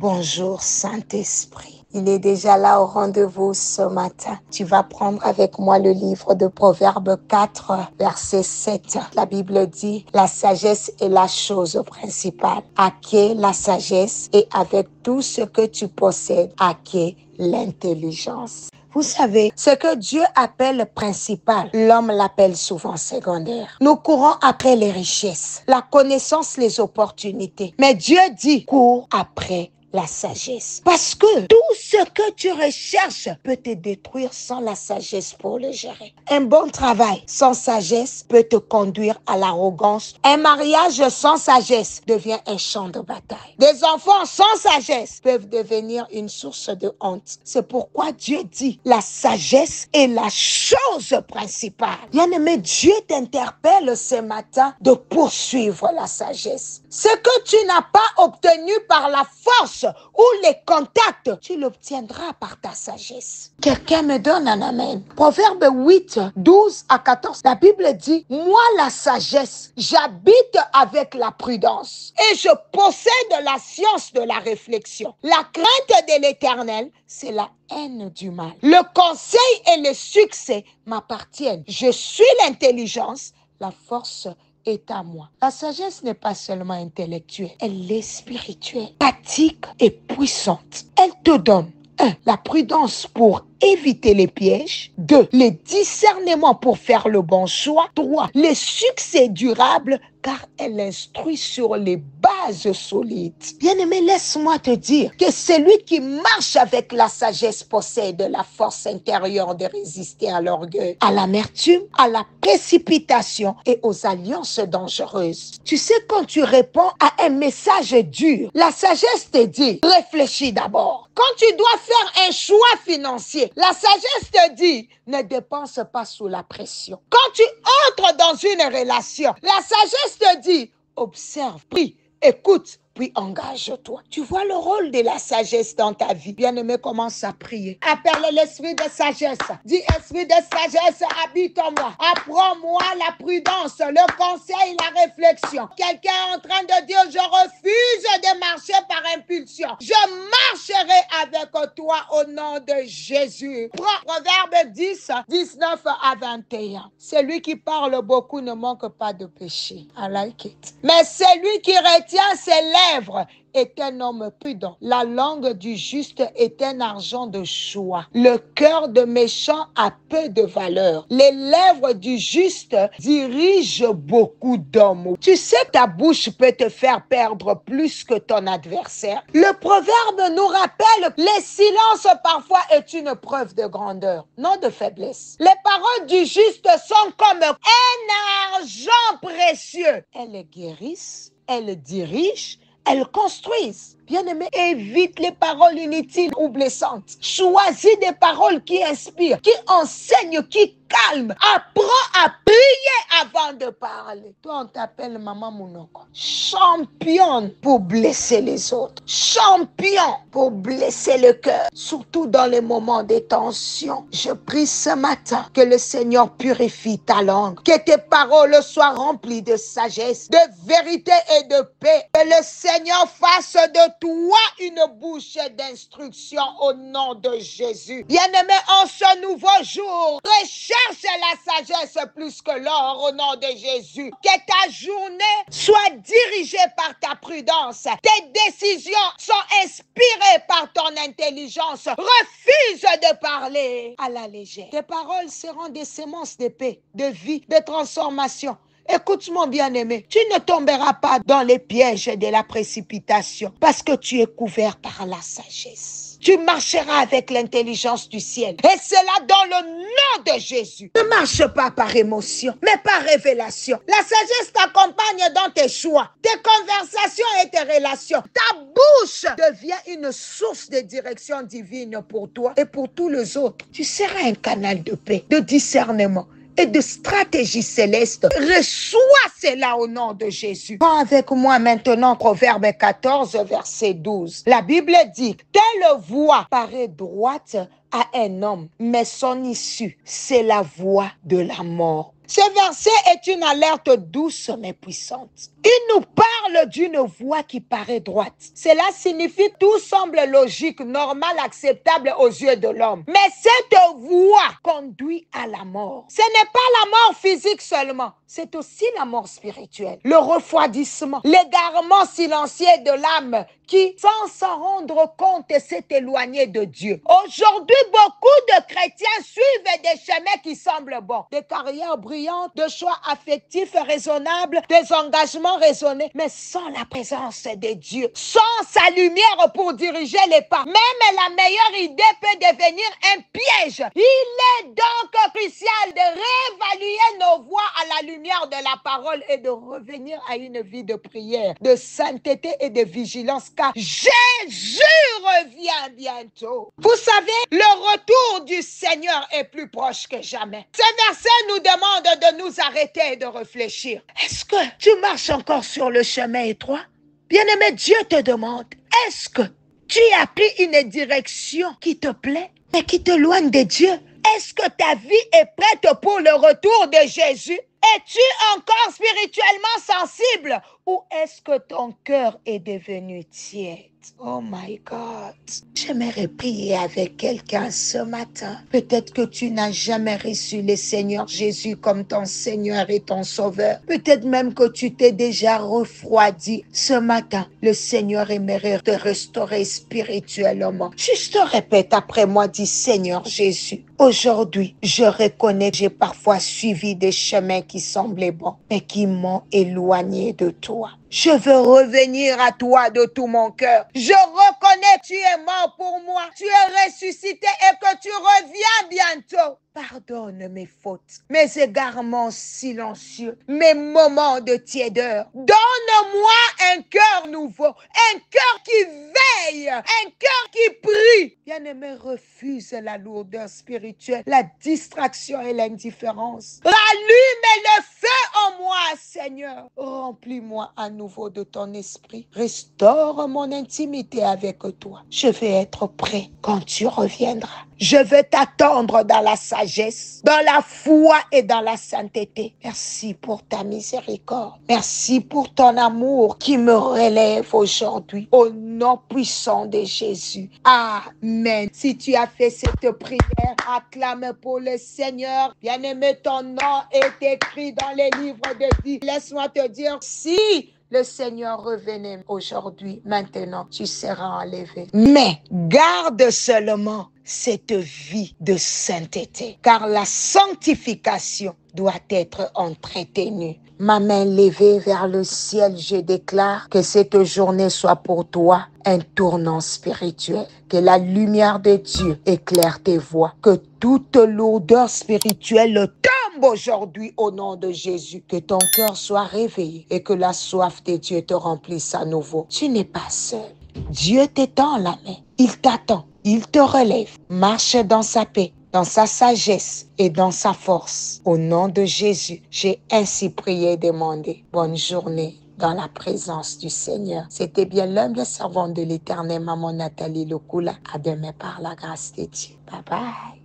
Bonjour Saint-Esprit. Il est déjà là au rendez-vous ce matin. Tu vas prendre avec moi le livre de Proverbes 4, verset 7. La Bible dit, la sagesse est la chose principale. Acquiers la sagesse et avec tout ce que tu possèdes, acquiers l'intelligence. Vous savez, ce que Dieu appelle principal, l'homme l'appelle souvent secondaire. Nous courons après les richesses, la connaissance, les opportunités. Mais Dieu dit, cours après la sagesse. Parce que tout ce que tu recherches peut te détruire sans la sagesse pour le gérer. Un bon travail sans sagesse peut te conduire à l'arrogance. Un mariage sans sagesse devient un champ de bataille. Des enfants sans sagesse peuvent devenir une source de honte. C'est pourquoi Dieu dit, la sagesse est la chose principale. Bien-aimé, Dieu t'interpelle ce matin de poursuivre la sagesse. Ce que tu n'as pas obtenu par la force ou les contacts, tu l'obtiendras par ta sagesse. Quelqu'un me donne un amen. Proverbe 8, 12 à 14. La Bible dit, moi la sagesse, j'habite avec la prudence et je possède la science de la réflexion. La crainte de l'Éternel, c'est la haine du mal. Le conseil et le succès m'appartiennent. Je suis l'intelligence, la force est à moi. La sagesse n'est pas seulement intellectuelle, elle est spirituelle, pratique et puissante. Elle te donne 1. La prudence pour éviter les pièges. 2. Le discernement pour faire le bon choix. 3. Le succès durable car elle instruit sur les bases solides. Bien-aimé, laisse-moi te dire que celui qui marche avec la sagesse possède la force intérieure de résister à l'orgueil, à l'amertume, à la précipitation et aux alliances dangereuses. Tu sais, quand tu réponds à un message dur, la sagesse te dit, réfléchis d'abord. Quand tu dois faire un choix financier, la sagesse te dit, ne dépense pas sous la pression. Quand tu entres dans une relation, la sagesse te dit, observe, prie, écoute, puis engage-toi. Tu vois le rôle de la sagesse dans ta vie. Bien-aimé, commence à prier. Appelle l'esprit de sagesse. Dis, esprit de sagesse, habite en moi. Apprends-moi la prudence, le conseil, la réflexion. Quelqu'un est en train de dire, je refuse de marcher par impulsion. Je marcherai avec toi au nom de Jésus. Prends Proverbe 10, 19 à 21. Celui qui parle beaucoup ne manque pas de péché. I like it. Mais celui qui retient ses lèvres est un homme prudent. La langue du juste est un argent de choix. Le cœur de méchant a peu de valeur. Les lèvres du juste dirigent beaucoup d'hommes. Tu sais que ta bouche peut te faire perdre plus que ton adversaire. Le proverbe nous rappelle, le silence parfois est une preuve de grandeur, non de faiblesse. Les paroles du juste sont comme un argent précieux. Elles guérissent, elles dirigent, elles construisent. Bien-aimé, évite les paroles inutiles ou blessantes. Choisis des paroles qui inspirent, qui enseignent, qui calment. Apprends à prier avant de parler. Toi, on t'appelle Maman Mounoko. Championne pour blesser les autres. Champion pour blesser le cœur. Surtout dans les moments de tension. Je prie ce matin que le Seigneur purifie ta langue. Que tes paroles soient remplies de sagesse, de vérité et de paix. Que le Seigneur fasse de toi une bouche d'instruction au nom de Jésus. Bien-aimé, en ce nouveau jour, recherche la sagesse plus que l'or au nom de Jésus. Que ta journée soit dirigée par ta prudence. Tes décisions sont inspirées par ton intelligence. Refuse de parler à la légère. Tes paroles seront des semences de paix, de vie, de transformation. Écoute mon bien-aimé, tu ne tomberas pas dans les pièges de la précipitation parce que tu es couvert par la sagesse. Tu marcheras avec l'intelligence du ciel. Et cela dans le nom de Jésus. Ne marche pas par émotion, mais par révélation. La sagesse t'accompagne dans tes choix, tes conversations et tes relations. Ta bouche devient une source de direction divine pour toi et pour tous les autres. Tu seras un canal de paix, de discernement et de stratégie céleste. Reçois cela au nom de Jésus. Prends avec moi maintenant Proverbe 14, verset 12. La Bible dit, telle voie paraît droite à un homme, mais son issue, c'est la voie de la mort. Ce verset est une alerte douce mais puissante. Il nous parle d'une voie qui paraît droite. Cela signifie que tout semble logique, normal, acceptable aux yeux de l'homme. Mais cette voie conduit à la mort. Ce n'est pas la mort physique seulement, c'est aussi la mort spirituelle. Le refroidissement, l'égarement silencieux de l'âme qui, sans s'en rendre compte, s'est éloigné de Dieu. Aujourd'hui, beaucoup de chrétiens suivent des chemins qui semblent bons. Des carrières brillantes, de choix affectifs raisonnables, des engagements raisonnés, mais sans la présence de Dieu, sans sa lumière pour diriger les pas. Même la meilleure idée peut devenir un piège. Il est donc crucial de réévaluer nos voies à la lumière de la parole et de revenir à une vie de prière, de sainteté et de vigilance, car Jésus revient bientôt. Vous savez, le retour du Seigneur est plus proche que jamais. Ce verset nous demande de nous arrêter et de réfléchir. Est-ce que tu marches encore sur le chemin étroit? Bien-aimé, Dieu te demande, est-ce que tu as pris une direction qui te plaît, mais qui t'éloigne de Dieu? Est-ce que ta vie est prête pour le retour de Jésus? Es-tu encore spirituellement sensible ou est-ce que ton cœur est devenu tiède? Oh my God. J'aimerais prier avec quelqu'un ce matin. Peut-être que tu n'as jamais reçu le Seigneur Jésus comme ton Seigneur et ton Sauveur. Peut-être même que tu t'es déjà refroidi. Ce matin, le Seigneur aimerait te restaurer spirituellement. Juste répète après moi, dis Seigneur Jésus. Aujourd'hui, je reconnais que j'ai parfois suivi des chemins qui semblaient bons, mais qui m'ont éloigné de toi. Je veux revenir à toi de tout mon cœur. Je reconnais que tu es mort pour moi. Tu es ressuscité et que tu reviens bientôt. Pardonne mes fautes, mes égarements silencieux, mes moments de tiédeur. Donne-moi un cœur nouveau, un cœur qui veille, un cœur qui prie. Bien-aimé, refuse la lourdeur spirituelle, la distraction et l'indifférence. Rallume le feu en moi, Seigneur. Remplis-moi à nouveau de ton esprit. Restaure mon intimité avec toi. Je vais être prêt quand tu reviendras. Je vais t'attendre dans la sagesse, dans la foi et dans la sainteté. Merci pour ta miséricorde. Merci pour ton amour qui me relève aujourd'hui. Au nom puissant de Jésus. Amen. Si tu as fait cette prière, acclame pour le Seigneur. Bien-aimé, ton nom est écrit dans les livres de vie. Laisse-moi te dire, si le Seigneur revenait aujourd'hui, maintenant, tu seras enlevé. Mais garde seulement cette vie de sainteté, car la sanctification doit être entretenue. Ma main levée vers le ciel, je déclare que cette journée soit pour toi un tournant spirituel, que la lumière de Dieu éclaire tes voies, que toute lourdeur spirituelle tombe aujourd'hui au nom de Jésus, que ton cœur soit réveillé et que la soif de Dieu te remplisse à nouveau. Tu n'es pas seul. Dieu t'étend la main. Il t'attend. Il te relève. Marche dans sa paix, dans sa sagesse et dans sa force. Au nom de Jésus, j'ai ainsi prié et demandé. Bonne journée dans la présence du Seigneur. C'était bien l'humble servante de l'Éternel, maman Nathalie Lokula. À demain par la grâce de Dieu. Bye bye.